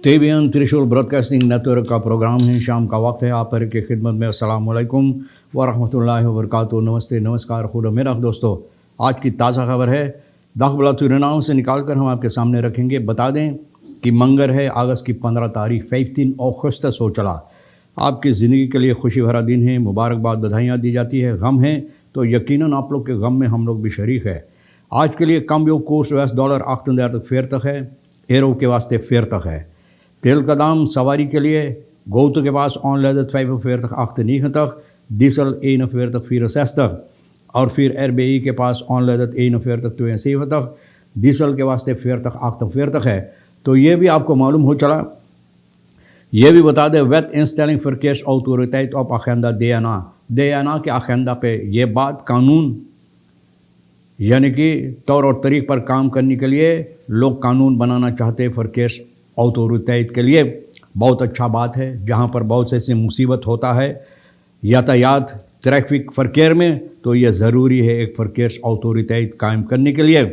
तेबियन त्रिशूल broadcasting network का programme है। शाम का वक्त है। आप पर की खिदमत में अस्सलाम वालेकुम व रहमतुल्लाहि व बरकातुहू। नमस्ते, नमस्कार, खुदा दोस्तों। आज की ताज़ा खबर है दाखबलातुरनाओं से निकाल कर हम आपके सामने रखेंगे। बता दें कि मंगर है, अगस्त की 15 तारीख 15 अगस्त हो चला। आपकी ज़िंदगी के लिए खुशी भरा दिन है। मुबारकबाद, बधाइयाँ दी जाती है। गम है तो यकीनन आप लोग के गम में हम लोग भी शरीक है। आज के लिए कम कोर्स $US 38 है। एरो के वास्ते 40 है। तेल का दाम सवारी के लिए गोतो के पास ऑनलाइन 45 डीजल 41 और फिर RBI के पास ऑनलाइन 41 डीजल के वास्ते 40 है। तो ये भी आपको मालूम हो चला। ये भी बता दें वेट इंस्टेलिंग फॉरकेस ऑटोरिटेट ऑफ अखेंदा देना के अखेंदा पे ये बात कानून यानी कि तौर और तरीक़ पर काम करने के लिए लोग कानून बनाना चाहते हैं फॉरकेस ऑटोरिटेट के लिए। बहुत अच्छा बात है। जहाँ पर बहुत से ऐसी मुसीबत होता है यातायात ट्रैफिक फरकेर में, तो ये ज़रूरी है एक फरकेस ऑटोरिटेट कायम करने के लिए।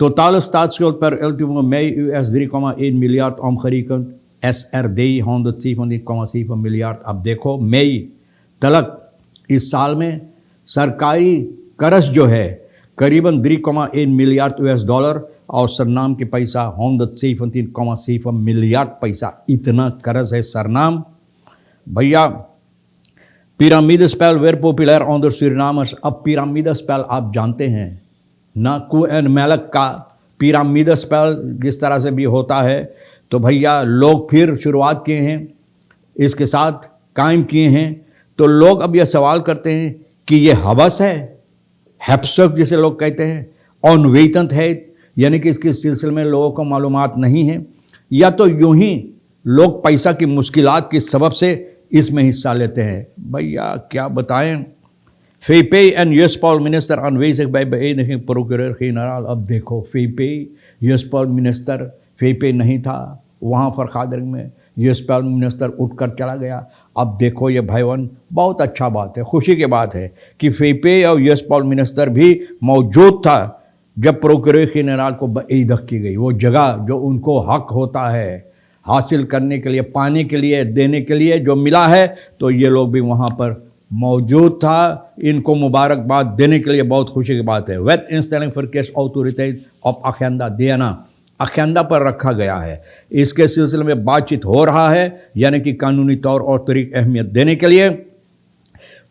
Total staatsschuld per ultimo mei $3,1 miljard omgerekend. SRD 117,7 miljard। अब देखो मई तलक इस साल में सरकारी कर्ज जो है करीबन $3,1 मिलियर्ड और सरनाम के पैसा 117,7 मिलियर्ड पैसा। इतना कर्ज है सरनाम भैया। पिरामिडस्पेल वेर पॉपुलर ऑन द सूरिनामर्स। अब पिरामिडस्पेल आप जानते हैं ना, कुएन मेलक का पिरामिडस्पेल जिस तरह से भी होता है। तो भैया लोग फिर शुरुआत किए हैं, इसके साथ कायम किए हैं। तो लोग अब यह सवाल करते हैं कि ये हवस है, हैप्सक जिसे लोग कहते हैं, अनवेतंत है, यानी कि इसके सिलसिले में लोगों को मालूमात नहीं है, या तो यूं ही लोग पैसा की मुश्किलात की सबब से इसमें हिस्सा लेते हैं। भैया क्या बताएं। FIPE एंड यूएसपॉल minister aanwezig bij beëdiging procureur-generaal। अब देखो FIPE यूएसपॉल मिनिस्टर FIPE नहीं था वहाँ फरखादरिंग में, यूएसपॉल मिनिस्टर उठकर चला गया। अब देखो ये भाईवन बहुत अच्छा बात है, खुशी की बात है कि FIPE और यूएसपॉल मिनिस्टर भी मौजूद था जब प्रोक्योरर जनरल को बेइज्जत की गई। वो जगह जो उनको हक होता है हासिल करने के लिए, पाने के लिए, देने के लिए जो मिला है, तो ये लोग भी वहाँ पर मौजूद था। इनको मुबारकबाद देने के लिए बहुत खुशी की बात है। वेट इंस्टेलिंग फॉरकेस ऑटोरिटेट ऑफ अखेंदा देना अखेंदा पर रखा गया है। इसके सिलसिले में बातचीत हो रहा है, यानी कि कानूनी तौर और तरीक़ अहमियत देने के लिए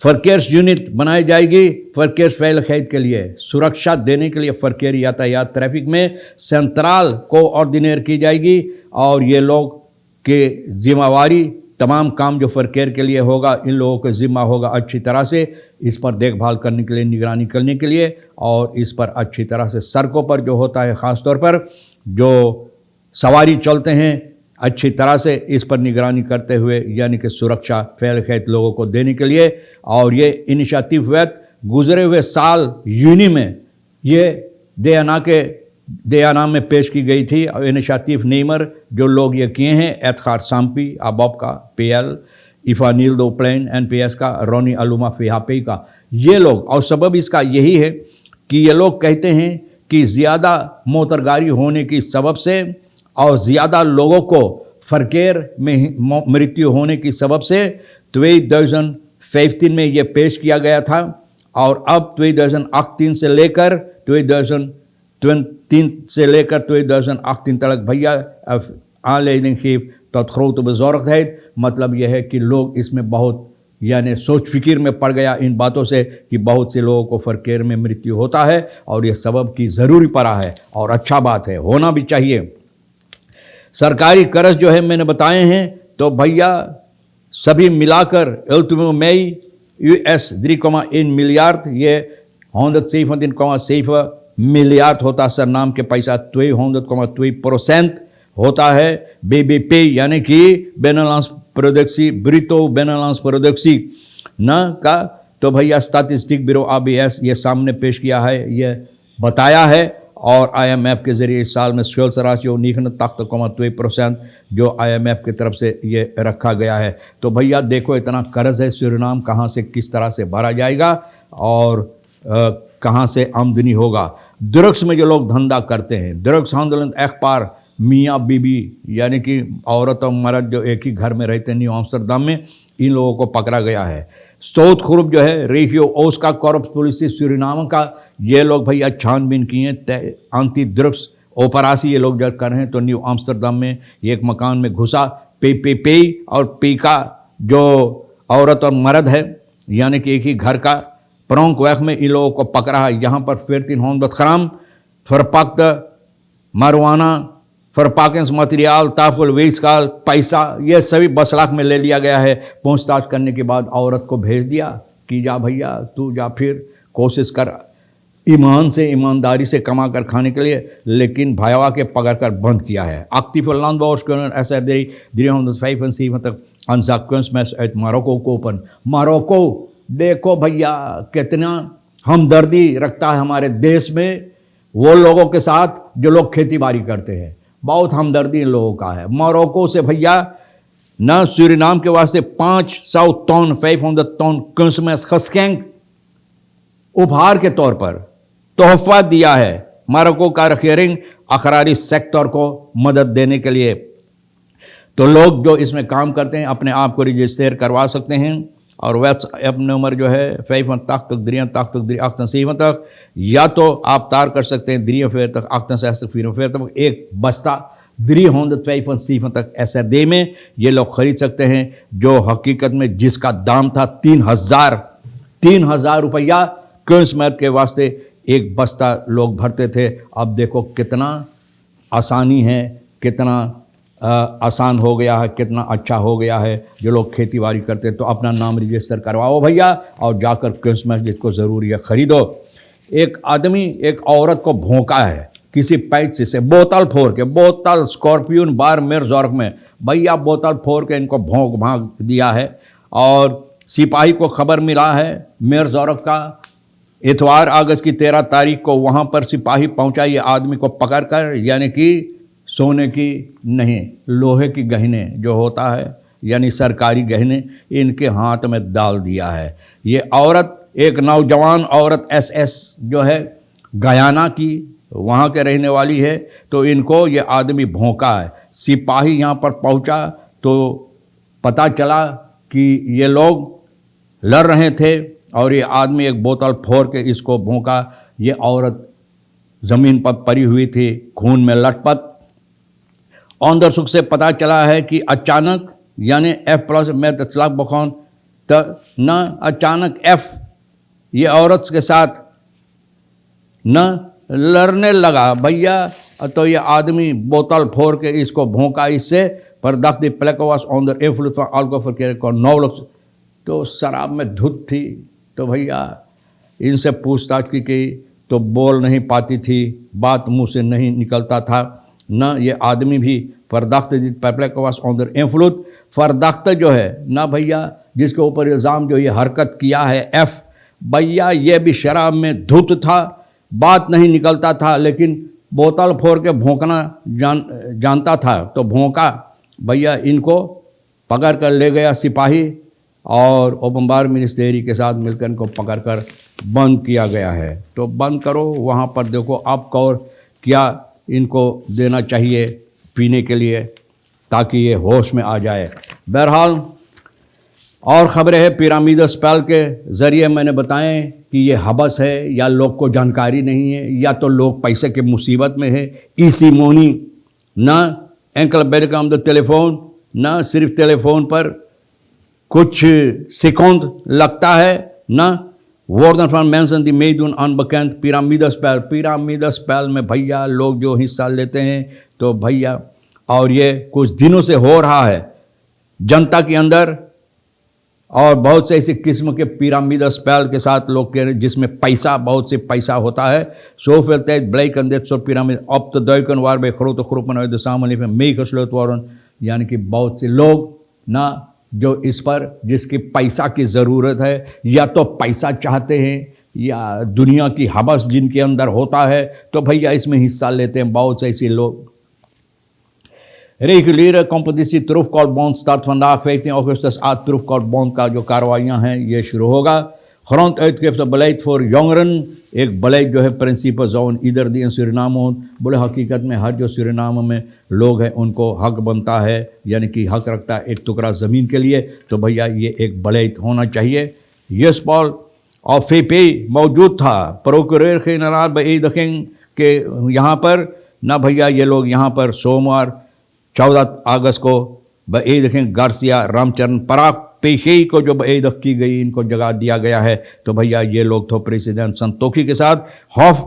फरकेर्स यूनिट बनाई जाएगी। फरकेर्स फैल खैद के लिए सुरक्षा देने के लिए फरकेर यातायात ट्रैफिक में सेंट्रल कोऑर्डिनेट की जाएगी। और ये लोग के जिम्मेवारी तमाम काम जो फरकेर के लिए होगा, इन लोगों को ज़िम्मा होगा अच्छी तरह से इस पर देखभाल करने के लिए, निगरानी करने के लिए, और इस पर अच्छी तरह से सड़कों पर जो होता है ख़ास तौर पर जो सवारी चलते हैं अच्छी तरह से इस पर निगरानी करते हुए, यानी कि सुरक्षा फैल खैत लोगों को देने के लिए। और ये इनिशिएटिव गुजरे हुए साल यूनी में ये देयाना में पेश की गई थी। और इनिशिएटिव नेमर जो लोग ये किए हैं, एतखार साम्पी अबॉब का, PL इफानील दो प्लेन NPS का, रोनी अलुमा फिहापे का, ये लोग। और सबब इसका यही है कि ये लोग कहते हैं कि ज़्यादा मोटरगाड़ी होने की सबब से और ज़्यादा लोगों को फरकेर में मृत्यु होने की सबब से 2015 में ये पेश किया गया था। और अब 2018 से लेकर 2018 तक भैया aanleiding geeft tot grote bezorgdheid। मतलब यह है कि लोग इसमें बहुत यानी सोच फिक्र में पड़ गया इन बातों से कि बहुत से लोगों को फरकेर में मृत्यु होता है और यह सबब की ज़रूरी पड़ा है और अच्छा बात है, होना भी चाहिए। सरकारी कर्ज जो है मैंने बताए हैं, तो भैया सभी मिलाकर ultimo mei $3,1 मिलियर्ड, ये 117,7 मिलियर्ड होता सरनाम के पैसा 200,2% होता है। BBP यानी कि बिनलांस प्रोडक्सी ब्रिटो बिनलांस प्रोडक्सी न का। तो भैया स्टैटिस्टिक ब्यूरो ABS ये सामने पेश किया है, ये बताया है। और IMF के ज़रिए इस साल में स्वेल्सराशियो 9,2% जो IMF की तरफ से ये रखा गया है। तो भैया देखो इतना कर्ज है, सूरिनाम कहाँ से किस तरह से भरा जाएगा और कहाँ से आमदनी होगा। ड्रग्स में जो लोग धंधा करते हैं, ड्रग्स handelen echt paar मियाँ बीबी यानी कि औरत और मर्द जो एक ही घर में रहते हैं न्यू आम्स्टरडम में, इन लोगों को पकड़ा गया है। स्टोथ ग्रुप जो है रेगियो ओस्का कॉर्प्स पुलिस सूरीनाम का, ये लोग भैया छानबीन किए, एंटी ड्रग्स ओपरासी ये लोग जब कर रहे हैं। तो न्यू आम्स्टरडम में एक मकान में घुसा, पे और पीका जो औरत और मर्द है यानी कि एक ही घर का प्रोंक वैक में इन लोगों को पकड़ा है। यहाँ पर 1400 ग्राम फरपक्त मारवाना, फरपाकेंस मटेरियल, ताफुल वेस्काल, पैसा, ये सभी 10 लाख में ले लिया गया है। पूछताछ करने के बाद औरत को भेज दिया कि जा भैया तू जा, फिर कोशिश कर ईमान से ईमानदारी से कमा कर खाने के लिए, लेकिन भयावा के पकड़ कर बंद किया है। Aktiv landbouwers kunnen er zijn 375 aanzakkunstmes uit Marokko kopen। मारोको देखो भैया कितना हमदर्दी रखता है हमारे देश में वो लोगों के साथ जो लोग खेती बाड़ी करते हैं, बहुत हमदर्दी इन लोगों का है। मोरक्को से भैया न सूरीनाम के वास्ते 500 टन 500 टन kunstmest geschenk उपहार के तौर पर तोहफा दिया है मोरक्को का रिकरिंग अखरारी सेक्टर को मदद देने के लिए। तो लोग जो इसमें काम करते हैं अपने आप को रजिस्टर करवा सकते हैं और WhatsApp नंबर जो है 583 तक, या तो आप तार कर सकते हैं 3 एक बस्ता 375 तक SRD में ये लोग खरीद सकते हैं, जो हकीकत में जिसका दाम था 3000 रुपया kunstmest के वास्ते एक बस्ता लोग भरते थे। अब देखो कितना आसानी है, कितना आसान हो गया है, कितना अच्छा हो गया है। जो लोग खेती बाड़ी करते हैं तो अपना नाम रजिस्टर करवाओ भैया और जाकर kunstmest जिसको ज़रूरी है खरीदो। एक आदमी एक औरत को भोंका है किसी पैच से, बोतल फोड़ के, बोतल स्कॉर्पियन बार मेरजॉर्क में भैया बोतल फोड़ के इनको भोंक भाग दिया है। और सिपाही को खबर मिला है मेरजॉर्क का, इतवार अगस्त की 13 तारीख को वहाँ पर सिपाही पहुँचा ये आदमी को पकड़ कर, यानी कि सोने की नहीं लोहे की गहने जो होता है यानी सरकारी गहने इनके हाथ में डाल दिया है। ये औरत एक नौजवान औरत SS जो है गयाना की वहाँ के रहने वाली है। तो इनको ये आदमी भोंका है। सिपाही यहाँ पर पहुँचा तो पता चला कि ये लोग लड़ रहे थे और ये आदमी एक बोतल फोड़ के इसको भोंका। ये औरत ज़मीन पर पड़ी हुई थी खून में लटपट। औंदर सुख से पता चला है कि अचानक यानी F+ में तस्लाक बखौन तो न अचानक F ये औरत के साथ न लड़ने लगा भैया, तो ये आदमी बोतल फोड़ के इसको भोंका। इससे परदाख्ती प्लेकोवास ऑनर इन्फ्लुएंस अल्कोहल के को 9 लोग तो शराब में धुत थी। तो भैया इनसे पूछताछ की गई तो बोल नहीं पाती थी, बात मुंह से नहीं निकलता था। न ये आदमी भी फरदाख्त पैप्लेकोवास ऑनर इन्फ्लुएंस फरदाख्त जो है ना भैया, जिसके ऊपर इल्ज़ाम जो ये हरकत किया है F, भैया ये भी शराब में धुत था, बात नहीं निकलता था, लेकिन बोतल फोड़ के भोंकना जानता था। तो भोंका भैया, इनको पकड़ कर ले गया सिपाही और ओपनबार मिनिस्ट्री के साथ मिलकर इनको पकड़ कर बंद किया गया है। तो बंद करो, वहाँ पर देखो अब और क्या इनको देना चाहिए पीने के लिए ताकि ये होश में आ जाए। बहरहाल और ख़बरें हैं पिरामिड स्पेल के ज़रिए मैंने बताएं कि ये हबस है या लोग को जानकारी नहीं है या तो लोग पैसे के मुसीबत में है। इसी मोनी न एंकल बेरकम द टेलीफोन, न सिर्फ टेलीफोन पर कुछ सेकंड लगता है, न वॉर्डन फ्रॉम मेंशन दी मेडून अनबकंत पिरामिड स्पेल में भैया लोग जो हिस्सा लेते हैं तो भैया, और ये कुछ दिनों से हो रहा है जनता के अंदर, और बहुत से ऐसे किस्म के पिरामिड स्पेल के साथ लोग के जिसमें पैसा बहुत से पैसा होता है। सो फिर ब्लैक अंदेत सो पिरामिड अब तो दयकन वार बे खरो तो खरुपन सामने में मे खसलोत वारन, यानी कि बहुत से लोग ना जो इस पर जिसकी पैसा की ज़रूरत है या तो पैसा चाहते हैं या दुनिया की हवस जिनके अंदर होता है तो भैया इसमें हिस्सा लेते हैं बहुत से ऐसे लोग। रेगुलर कॉम्पिटिशन ट्रूफ कॉल बॉन्ड स्टार्ट vandaag 15 अगस्त आज ट्रूफ कॉल बॉन्ड का जो कार्रवाइयाँ हैं ये शुरू होगा Grond uitgeeft het beleid voor jongeren. एक beleid जो है प्रिंसिपल जोन इधर दिए सुरीनाम हो, बोले हकीकत में हर जो सुरीनाम में लोग हैं उनको हक बनता है, यानी कि हक रखता है एक टुकड़ा ज़मीन के लिए। तो भैया ये एक beleid होना चाहिए। यस पॉल और फेपे मौजूद था, प्रोकुरर के नाराज बेदखिंग के यहाँ पर ना भैया ये लोग यहाँ पर सोमवार 14 अगस्त को बेदखिंग गार्सिया रामचरण पराग पेशे को जो बेदख की गई, इनको जगह दिया गया है। तो भैया ये लोग तो प्रेसिडेंट संतोखी के साथ हॉफ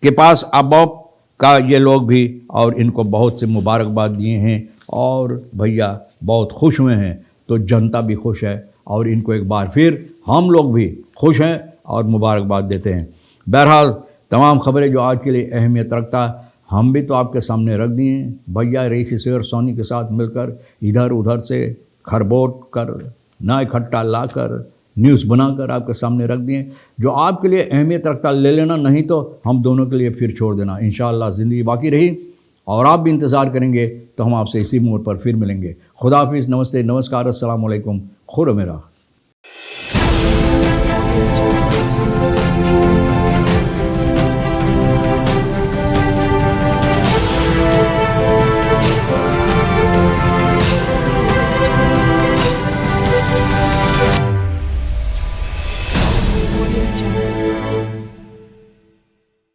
के पास अबॉब का ये लोग भी, और इनको बहुत से मुबारकबाद दिए हैं और भैया बहुत खुश हुए हैं। तो जनता भी खुश है और इनको एक बार फिर हम लोग भी खुश हैं और मुबारकबाद देते हैं। बहरहाल तमाम खबरें जो आज के लिए अहमियत रखता हम भी तो आपके सामने रख दिए हैं। भैया रेखी और सोनी के साथ मिलकर इधर उधर से खरबोट कर ना इकट्ठा लाकर न्यूज़ बनाकर आपके सामने रख दिए। जो आपके लिए अहमियत रखता ले लेना, नहीं तो हम दोनों के लिए फिर छोड़ देना। इंशाअल्लाह ज़िंदगी बाकी रही और आप भी इंतज़ार करेंगे तो हम आपसे इसी मोड़ पर फिर मिलेंगे। खुदा हाफिज़, नमस्ते, नमस्कार, अस्सलाम वालेकुम, खुदा मेरा।